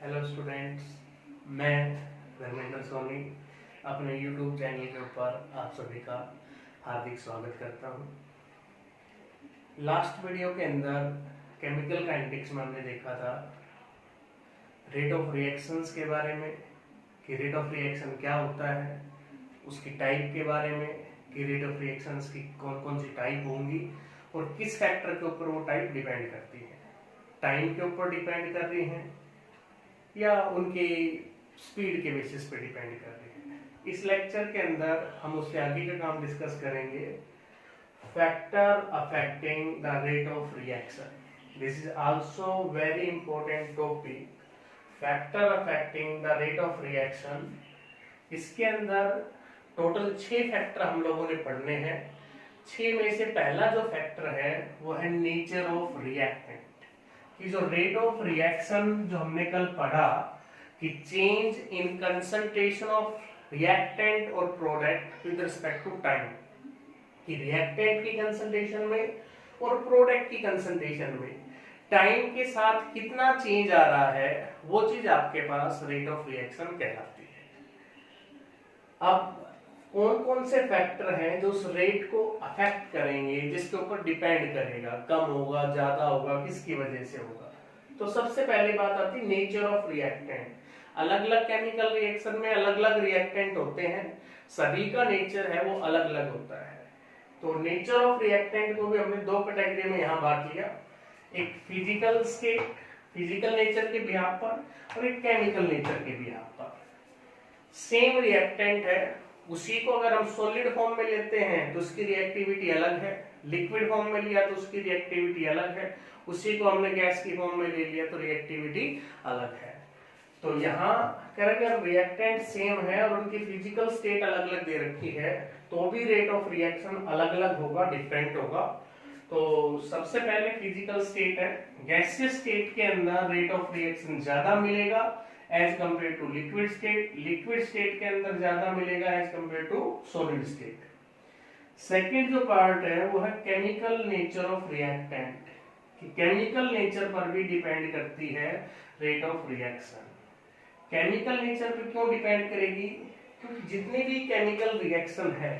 Hello students, मैं धर्मेंद्र सोनी अपने YouTube channel के ऊपर आप सभी का हार्दिक स्वागत करता हूं। लास्ट वीडियो के अंदर केमिकल काइनेटिक्स में हमने देखा था रेट ऑफ रिएक्शंस के बारे में कि रेट ऑफ रिएक्शन क्या होता है, उसकी टाइप के बारे में कि रेट ऑफ रिएक्शंस की कौन कौन सी टाइप होंगी और किस फैक्टर के ऊपर वो टाइप डिपेंड करती है, टाइम के ऊपर डिपेंड कर रही हैं या उनके स्पीड के बेसिस पे डिपेंड कर रही है। इस लेक्चर के अंदर हम उससे आगे का काम डिस्कस करेंगे, factor affecting the rate of reaction. This is also very important topic, factor affecting the rate of reaction. इसके अंदर टोटल 6 फैक्टर हम लोगों ने पढ़ने हैं। 6 में से पहला जो फैक्टर है वो है नेचर ऑफ रिएक्टेंट, कि जो रेट ऑफ रिएक्शन जो हमने कल पढ़ा कि change in concentration of reactant और product with respect to time, कि रिएक्टेंट की कंसंट्रेशन में और प्रोडक्ट की कंसंट्रेशन में टाइम के साथ कितना चेंज आ रहा है, वो चीज आपके पास रेट ऑफ रिएक्शन कहलाती है। अब कौन कौन से फैक्टर हैं जो उस रेट को अफेक्ट करेंगे, जिसके ऊपर डिपेंड करेगा, कम होगा ज्यादा होगा, किसकी वजह से होगा। तो सबसे पहले बात आती है नेचर ऑफ रिएक्टेंट। अलग अलग केमिकल रिएक्शन में अलग अलग रिएक्टेंट होते हैं, सभी का नेचर है वो अलग अलग होता है। तो नेचर ऑफ रिएक्टेंट को भी हमने 2 कैटेगरी में यहाँ बांट लिया, एक फिजिकल स्टेट, फिजिकल नेचर के बिहाफ पर, और एक केमिकल नेचर के बिहाफ पर। सेम रिएक्टेंट है, उसी को अगर हम सॉलिड फॉर्म में लेते हैं तो उसकी रिएक्टिविटी अलग है, लिक्विड फॉर्म में लिया तो उसकी रिएक्टिविटी अलग है, उसी को हमने गैस की फॉर्म में ले लिया तो रिएक्टिविटी अलग है। तो यहाँ अगर रिएक्टेंट सेम है और उनकी फिजिकल स्टेट अलग अलग दे रखी है तो भी रेट ऑफ रिएक्शन अलग अलग होगा, डिफरेंट होगा। तो सबसे पहले फिजिकल स्टेट है, गैसियस स्टेट के अंदर रेट ऑफ रिएक्शन ज्यादा मिलेगा as compare to liquid state, liquid state के अंदर ज्यादा मिलेगा as compare to solid state. Second जो पार्ट है वो है केमिकल नेचर ऑफ रिएक्टेंट, कि केमिकल नेचर पर भी डिपेंड करती है rate of reaction. Chemical nature पर क्यों डिपेंड करेगी? क्योंकि जितनी भी केमिकल रिएक्शन है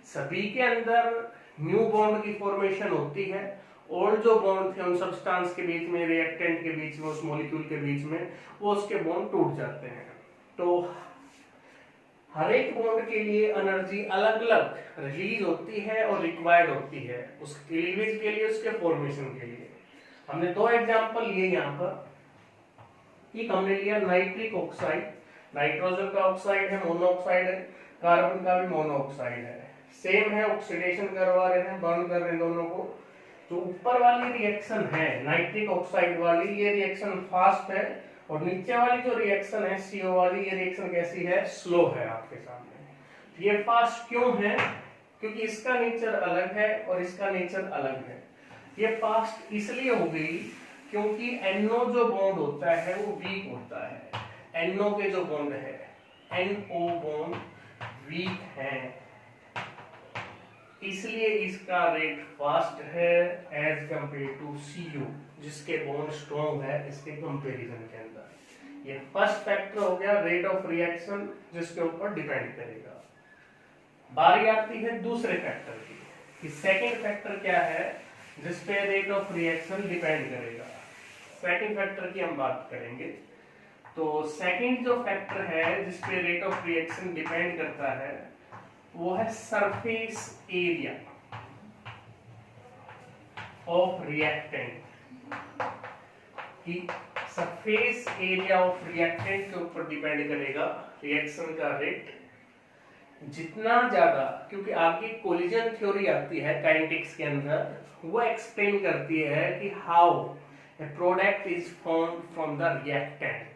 सभी के अंदर न्यू बॉन्ड की फॉर्मेशन होती है, और जो बॉन्ड थे उन सब्सटेंस के बीच में, रिएक्टेंट के बीच में, उस मॉलिक्यूल के बीच में, वो उसके बॉन्ड टूट जाते हैं। तो हर एक बॉन्ड के लिए एनर्जी अलग अलग रिलीज होती है और रिक्वायर्ड होती है, उसके क्लीवेज के लिए, उसके फॉर्मेशन के लिए। हमने 2 एग्जांपल लिए यहाँ पर। एक हमने लिया नाइट्रिक ऑक्साइड, नाइट्रोजन का ऑक्साइड है, मोनोऑक्साइड है, कार्बन का भी मोनोऑक्साइड है, सेम है, ऑक्सीडेशन करवा रहे हैं, बर्न कर रहे हैं दोनों को। जो ऊपर वाली रिएक्शन है नाइट्रिक ऑक्साइड वाली, ये रिएक्शन फास्ट है, और नीचे वाली जो रिएक्शन है CO वाली, ये रिएक्शन कैसी है? स्लो है आपके सामने। ये फास्ट क्यों है? क्योंकि इसका नेचर अलग है और इसका नेचर अलग है। ये फास्ट इसलिए हो गई क्योंकि NO जो बॉन्ड होता है वो वीक होता है। NO के जो बॉन्ड है, NO बॉन्ड वीक है, इसलिए इसका रेट फास्ट है एज कंपेयर टू CO जिसके बॉन्ड स्ट्रॉन्ग है इसके कंपैरिजन के अंदर। ये फर्स्ट फैक्टर हो गया रेट ऑफ रिएक्शन, जिसके ऊपर डिपेंड करेगा। बारी आती है दूसरे फैक्टर की, कि सेकंड फैक्टर क्या है जिस पे रेट ऑफ रिएक्शन डिपेंड करेगा। सेकंड फैक्टर की हम बात करेंगे। तो सेकंड जो फैक्टर है जिस पे रेट ऑफ रिएक्शन डिपेंड करता है वो है सरफेस एरिया ऑफ रिएक्टेंट, कि सरफेस एरिया ऑफ रिएक्टेंट के ऊपर डिपेंड करेगा रिएक्शन का रेट। जितना ज्यादा, क्योंकि आपकी कोलिजन थ्योरी आती है काइनेटिक्स के अंदर, वो एक्सप्लेन करती है कि how a product is formed from the reactant.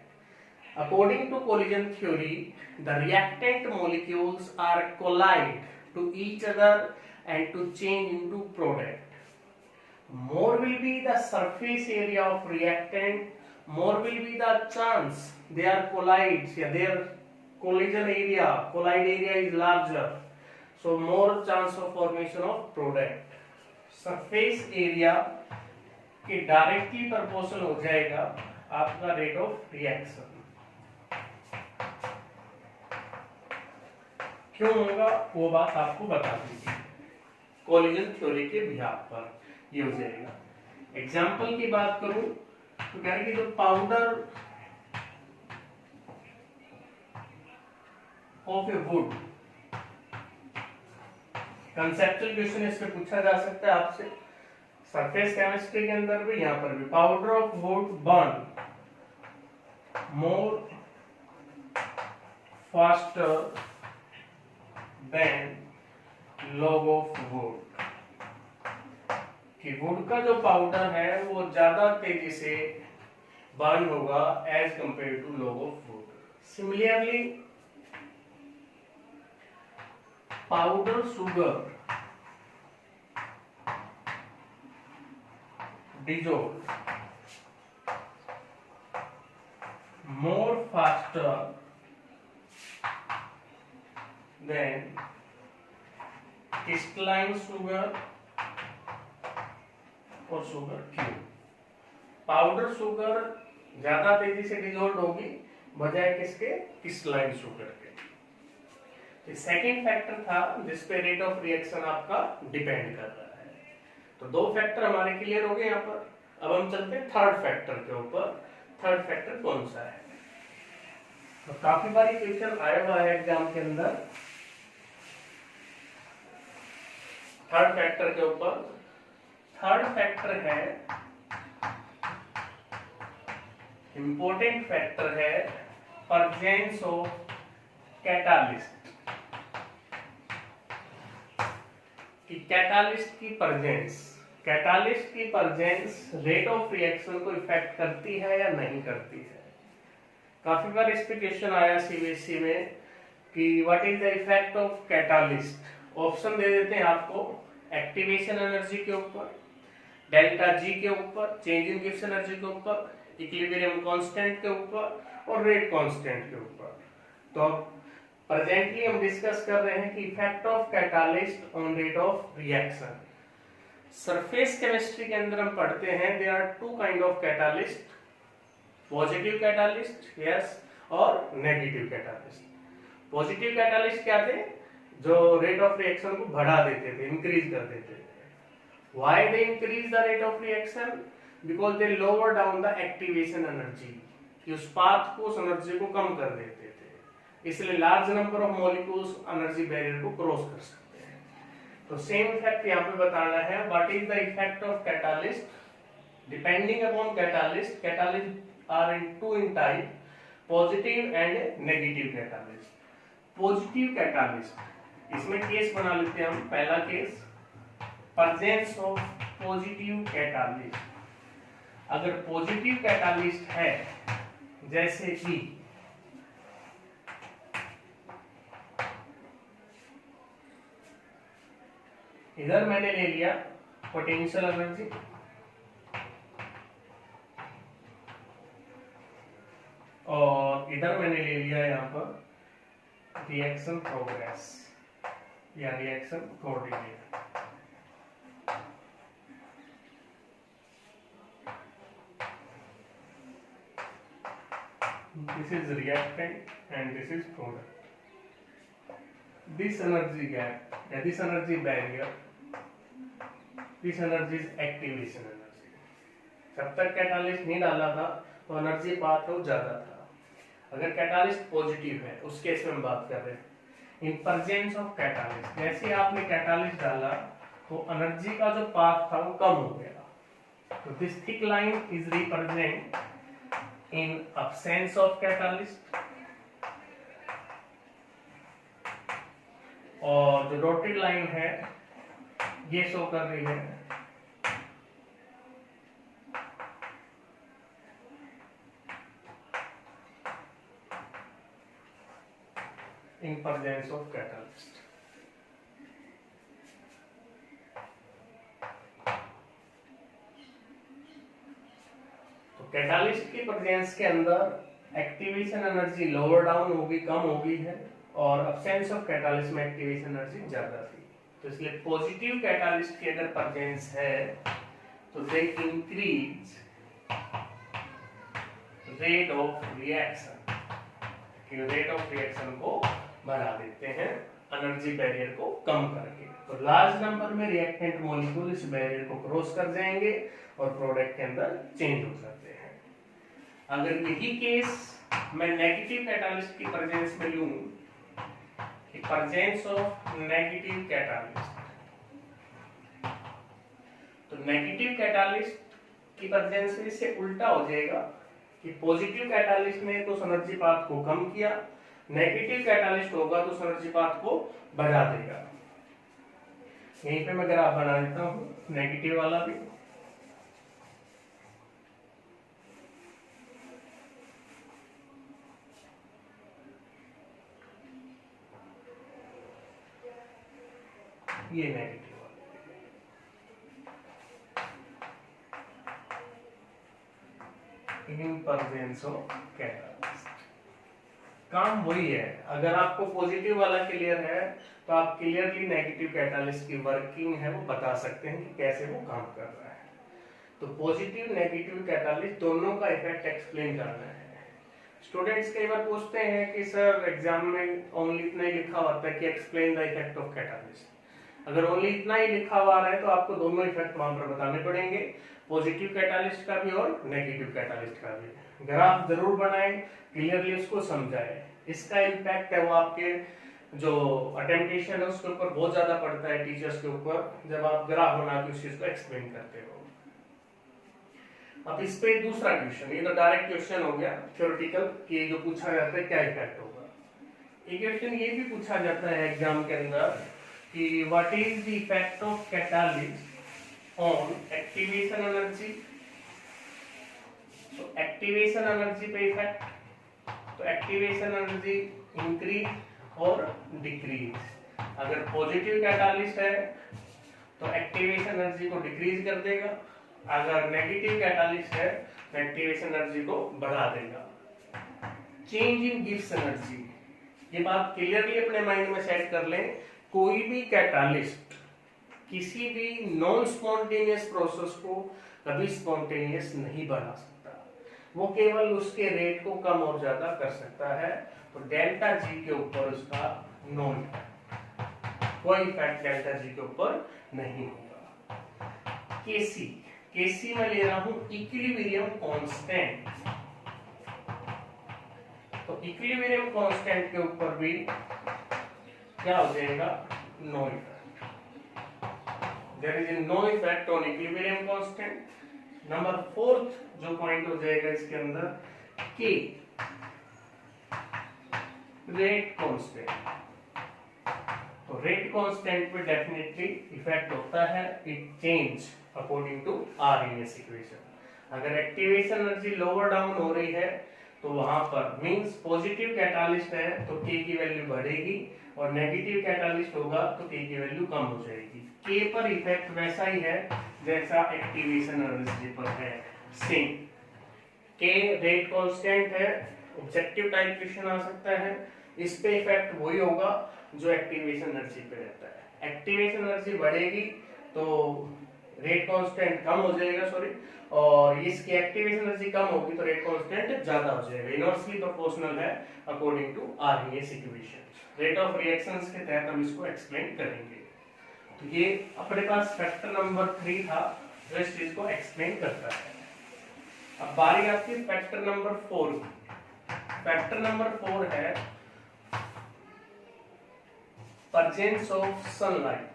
According to collision theory, the reactant molecules are collide to each other and to change into product. More will be the surface area of reactant, more will be the chance they are collides, yeah, their collision area, collide area is larger, so more chance of formation of product. Surface area के directly proportional हो जाएगा आपका rate of reaction क्यों होगा वो बात आपको बता दीजिए, कोलिजन थ्योरी के बिहाफ पर ये हो जाएगा। एग्जाम्पल की बात करूं तो कह रहे कि जो powder of A would, conceptual question इसमें पूछा जा सकता है आपसे सरफेस केमिस्ट्री के अंदर भी, यहां पर भी। Powder of would burn more faster than log of would, कि वुड का जो पाउडर है वो ज्यादा तेजी से बर्न होगा as compare to log of wood. Similarly powder sugar dissolved more faster than crystalline sugar और sugar cube। पाउडर शुगर ज्यादा तेजी से डिजोल्व होगी बजाय किसके, क्रिस्टलाइन शुगर के। सेकेंड फैक्टर था जिसपे रेट ऑफ रिएक्शन आपका डिपेंड कर रहा है। तो दो फैक्टर हमारे क्लियर हो गए यहाँ पर। अब हम चलते हैं थर्ड फैक्टर के ऊपर। थर्ड फैक्टर कौन सा है? तो काफी बारी क्वेश्चन आया हुआ है एग्जाम के अंदर थर्ड फैक्टर के ऊपर। थर्ड फैक्टर है, इंपॉर्टेंट फैक्टर है, प्रेजेंस ऑफ कैटालिस्ट। कि कैटालिस्ट की प्रेजेंस रेट ऑफ रिएक्शन को इफेक्ट करती है या नहीं करती है। काफी बार इस पे क्वेश्चन आया सीबीएसई में कि what is the effect of catalyst. Option दे देते हैं आपको, एक्टिवेशन एनर्जी के ऊपर, डेल्टा जी के ऊपर, चेंज इन गिब्स एनर्जी के ऊपर, इक्विलिब्रियम कांस्टेंट के ऊपर और रेट कांस्टेंट के ऊपर। तो प्रेजेंटली हम डिस्कस कर रहे हैं कि effect of catalyst on rate of reaction. Surface chemistry के अंदर हम पढ़ते हैं there are two kind of catalyst, positive catalyst yes और नेगेटिव कैटालिस्ट। पॉजिटिव कैटालिस्ट क्या थे? जो रेट ऑफ रिएक्शन को बढ़ा देते थे, इंक्रीज कर देते थे। Why they increase the rate of reaction? Because they lower down the activation energy, कि उस पाथ को, उस एनर्जी को कम कर देते थे, इसलिए large number of molecules energy barrier को क्रॉस कर सकते हैं। तो सेम इफेक्ट यहाँ पे बताना है। What is the effect of catalyst depending upon catalyst. Catalyst are in two in type, positive and negative catalyst. Positive catalyst, इसमें केस बना लेते हैं हम। पहला case, presence of positive catalyst. अगर पॉजिटिव कैटालिस्ट है, जैसे कि इधर मैंने ले लिया पोटेंशियल एनर्जी और इधर मैंने ले लिया यहाँ पर रिएक्शन प्रोग्रेस या reaction coordinate. This is reactant and this is product. This energy gap या this energy barrier, this energy is activation energy. जब तक कैटालिस्ट नहीं डाला था तो एनर्जी पाथ हो ज्यादा था। अगर कैटालिस्ट पॉजिटिव है, उस केस में हम बात कर रहे हैं इन प्रेजेंस ऑफ कैटालिस्ट। जैसे आपने कैटालिस्ट डाला तो एनर्जी का जो पाथ था वो कम हो गया। तो this thick line is represent in absence of catalyst और जो डॉटेड लाइन है ये शो कर रही है इन प्रेजेंस ऑफ कैटालिस्ट। तो कैटालिस्ट की प्रेजेंस के अंदर एक्टिवेशन एनर्जी लोअर डाउन होगी, कम होगी है, और एब्सेंस ऑफ कैटालिस्ट में एक्टिवेशन एनर्जी ज्यादा थी। तो इसलिए पॉजिटिव कैटालिस्ट की अगर प्रेजेंस है तो they increase rate of reaction, कि रेट ऑफ रिएक्शन को बढ़ा देते हैं एनर्जी बैरियर को कम करके। तो लार्ज नंबर में रिएक्टेंट मॉलिक्यूल इस बैरियर को क्रॉस कर जाएंगे और प्रोडक्ट के अंदर चेंज हो जाते हैं। अगर यही केस मैं नेगेटिव कैटालिस्ट की प्रेजेंस में लूं, कि प्रेजेंस ऑफ नेगेटिव कैटालिस्ट, तो नेगेटिव कैटालिस्ट की प्रेजेंस में इससे उल्टा हो जाएगा कि पॉजिटिव कैटालिस्ट ने तो एनर्जी पाथ को कम किया, नेगेटिव कैटालिस्ट होगा तो एनर्जी पाथ को बढ़ा देगा। यहीं पे मैं ग्राफ बना देता हूं नेगेटिव वाला भी। ये negative in presence of catalyst. काम वही है। अगर आपको पॉजिटिव वाला क्लियर है तो आप क्लियरली नेगेटिव कैटालिस्ट की वर्किंग है वो बता सकते हैं कि कैसे वो काम कर रहा है। तो पॉजिटिव नेगेटिव कैटालिस्ट दोनों का इफेक्ट एक्सप्लेन करना है। स्टूडेंट्स कई बार पूछते हैं कि सर एग्जाम में ओनली इतना ही लिखा होता है कि explain the effect of catalyst. अगर ओनली इतना ही लिखा हुआ है तो आपको दोनों इफेक्ट वहां पर बताने पड़ेंगे, पॉजिटिव कैटालिस्ट का भी और नेगेटिव कैटालिस्ट का भी। ग्राफ जरूर बनाएं, क्लियरली उसको समझाएं। इसका इम्पैक्ट है वो आपके जो अटेम्पटेशन है उसके ऊपर बहुत ज्यादा पड़ता है, टीचर्स के ऊपर, जब आप ग्राफ बना के उस चीज को एक्सप्लेन करते हो। अब इस पे दूसरा क्वेश्चन, ये तो डायरेक्ट क्वेश्चन हो गया थ्योरेटिकल कि जो पूछा जाता है क्या इफेक्ट होगा। एक क्वेश्चन ये भी पूछा जाता है एग्जाम के अंदर कि what is the effect of catalyst on activation energy. तो एक्टिवेशन एनर्जी पे इफेक्ट, तो एक्टिवेशन एनर्जी इंक्रीज और डिक्रीज। अगर पॉजिटिव कैटालिस्ट है तो एक्टिवेशन एनर्जी को डिक्रीज कर देगा, अगर नेगेटिव कैटालिस्ट है तो एक्टिवेशन एनर्जी को बढ़ा देगा। चेंज इन गिव्स एनर्जी, ये बात क्लियरली अपने माइंड में सेट कर लें। कोई भी कैटालिस्ट किसी भी नॉन स्पॉन्टेनियस प्रोसेस को कभी स्पॉन्टेनियस नहीं बना सकता, वो केवल उसके रेट को कम और ज्यादा कर सकता है। तो डेल्टा जी के ऊपर उसका नो इफेक्ट, कोई इफेक्ट डेल्टा जी के ऊपर नहीं होगा। केसी, केसी में ले रहा हूं इक्विलिब्रियम कांस्टेंट, तो इक्विलिब्रियम कांस्टेंट के ऊपर भी क्या हो जाएगा, no effect. There is no effect on equilibrium constant. Number fourth जो पॉइंट हो जाएगा इसके अंदर, के रेट कांस्टेंट। तो रेट कांस्टेंट पे डेफिनेटली इफेक्ट होता है, it change according to RMS equation. अगर एक्टिवेशन एनर्जी लोअर डाउन हो रही है तो वहां पर मींस पॉजिटिव कैटालिस्ट है तो के की वैल्यू बढ़ेगी और नेगेटिव कैटालिस्ट होगा तो के की वैल्यू कम हो जाएगी। के पर इफेक्ट वैसा ही है जैसा एक्टिवेशन एनर्जी पर है, सेम। के रेट कांस्टेंट है, ऑब्जेक्टिव टाइप क्वेश्चन आ सकता है, इस पे इफेक्ट वही होगा जो एक्टिवेशन एनर्जी पे रहता है। एक्टिवेशन एनर्जी बढ़ेगी तो रेट कांस्टेंट कम हो जाएगा, सॉरी, और इसकी एक्टिवेशन एनर्जी कम होगी तो रेट कांस्टेंट ज्यादा हो जाएगा। इनवर्सली प्रोपोर्शनल है according to RMS equation. Rate of reactions के तहत हम इसको एक्सप्लेन करेंगे। तो ये अपने पास फैक्टर नंबर 3 था जो इस चीज को एक्सप्लेन करता है। अब बारी आती है फैक्टर नंबर 4। फैक्टर नंबर 4 है प्रेजेंस ऑफ सनलाइट।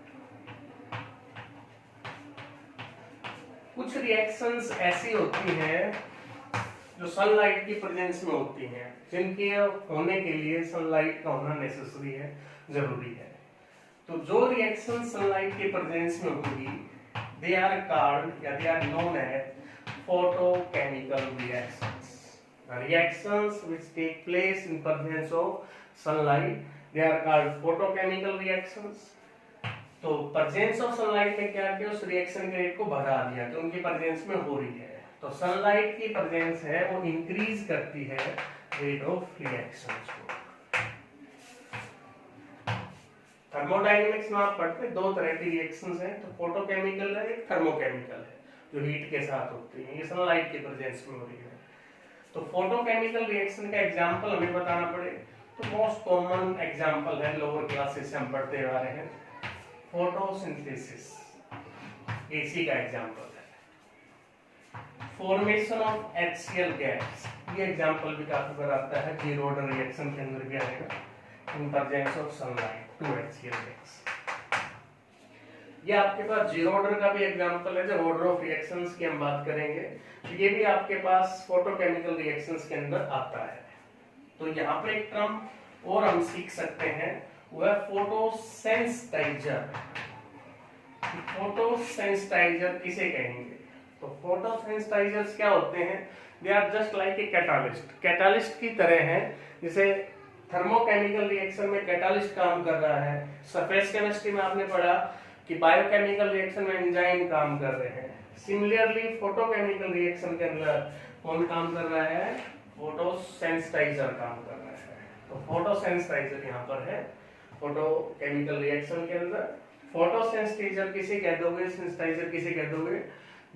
कुछ रिएक्शंस ऐसी होती हैं जो सनलाइट की प्रेजेंस में होती हैं, जिनके होने के लिए सनलाइट का होना नेसेसरी है, जरूरी है। तो जो रिएक्शन सनलाइट के प्रेजेंस में होगी दे आर कॉल्ड या they are known as photochemical reactions. Reactions which take place in presence of sunlight they are called photochemical reactions. तो प्रेजेंस ऑफ सनलाइट में क्या किया, उस रिएक्शन के रेट को बढ़ा दिया तो उनकी प्रेजेंस में हो रही है। तो सनलाइट की प्रेजेंस है वो इंक्रीज करती है रेट ऑफ रिएक्शंस को। थर्मोडायनेमिक्स में आप पढ़ते हैं दो तरह की रिएक्शंस हैं, तो फोटोकेमिकल है, एक थर्मोकेमिकल है जो हीट के साथ होती है। ये सनलाइट की प्रेजेंस में हो रही है। तो फोटोकेमिकल रिएक्शन का एग्जांपल हमें बताना पड़े तो मोस्ट कॉमन एग्जांपल है, लोअर क्लासेस से हम पढ़ते आ रहे हैं, फोटोसिंथेसिस, इसी का एग्जांपल है। फॉर्मेशन ऑफ HCl गैस, ये एग्जांपल भी काफी बार आता है, जीरो ऑर्डर रिएक्शन के अंदर भी आएगा, इन presence of sunlight 2HCl gas. ये आपके पास जीरो ऑर्डर का भी एग्जांपल है, जब ऑर्डर ऑफ रिएक्शंस की हम बात करेंगे तो ये भी आपके पास फोटोकेमिकल रिएक्शंस के अंदर आता है। तो यहाँ पर एक टर्म और हम सीख सकते हैं, वो है फोटोसेंसिटाइजर। फोटोसेंसिटाइजर किसे कहेंगे? तो फोटोसेंसिटाइजर्स क्या होते हैं? They are just like a catalyst, catalyst की तरह है, जैसे थर्मोकेमिकल रिएक्शन में कैटालिस्ट काम कर रहा है। सरफेस केमिस्ट्री में आपने पढ़ा कि बायोकेमिकल रिएक्शन में एंजाइम काम कर रहे हैं। सिमिलरली फोटोकेमिकल रिएक्शन के अंदर कौन काम कर रहा है? फोटोसेंसिटाइजर काम कर रहा है। तो फोटोसेंसिटाइजर यहाँ पर है फोटोकेमिकल रिएक्शन के अंदर। फोटोसेंसिटाइजर किसे कह दोगे, सेंसिटाइजर किसे कह दोगे?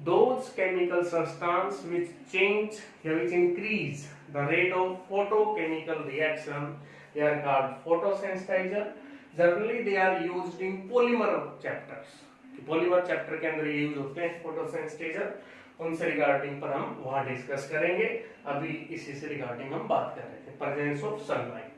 Those chemical substance which change या which increase the rate of photochemical reaction, they are called photosensitizer. Generally they are used in polymer chapters. Polymer chapter के अंदर यूज होते हैं फोटोसेंसिटाइजर, उनसे रिगार्डिंग पर हम वहां डिस्कस करेंगे। अभी इसी से रिगार्डिंग हम बात कर रहे थे, प्रेजेंस ऑफ सनलाइट।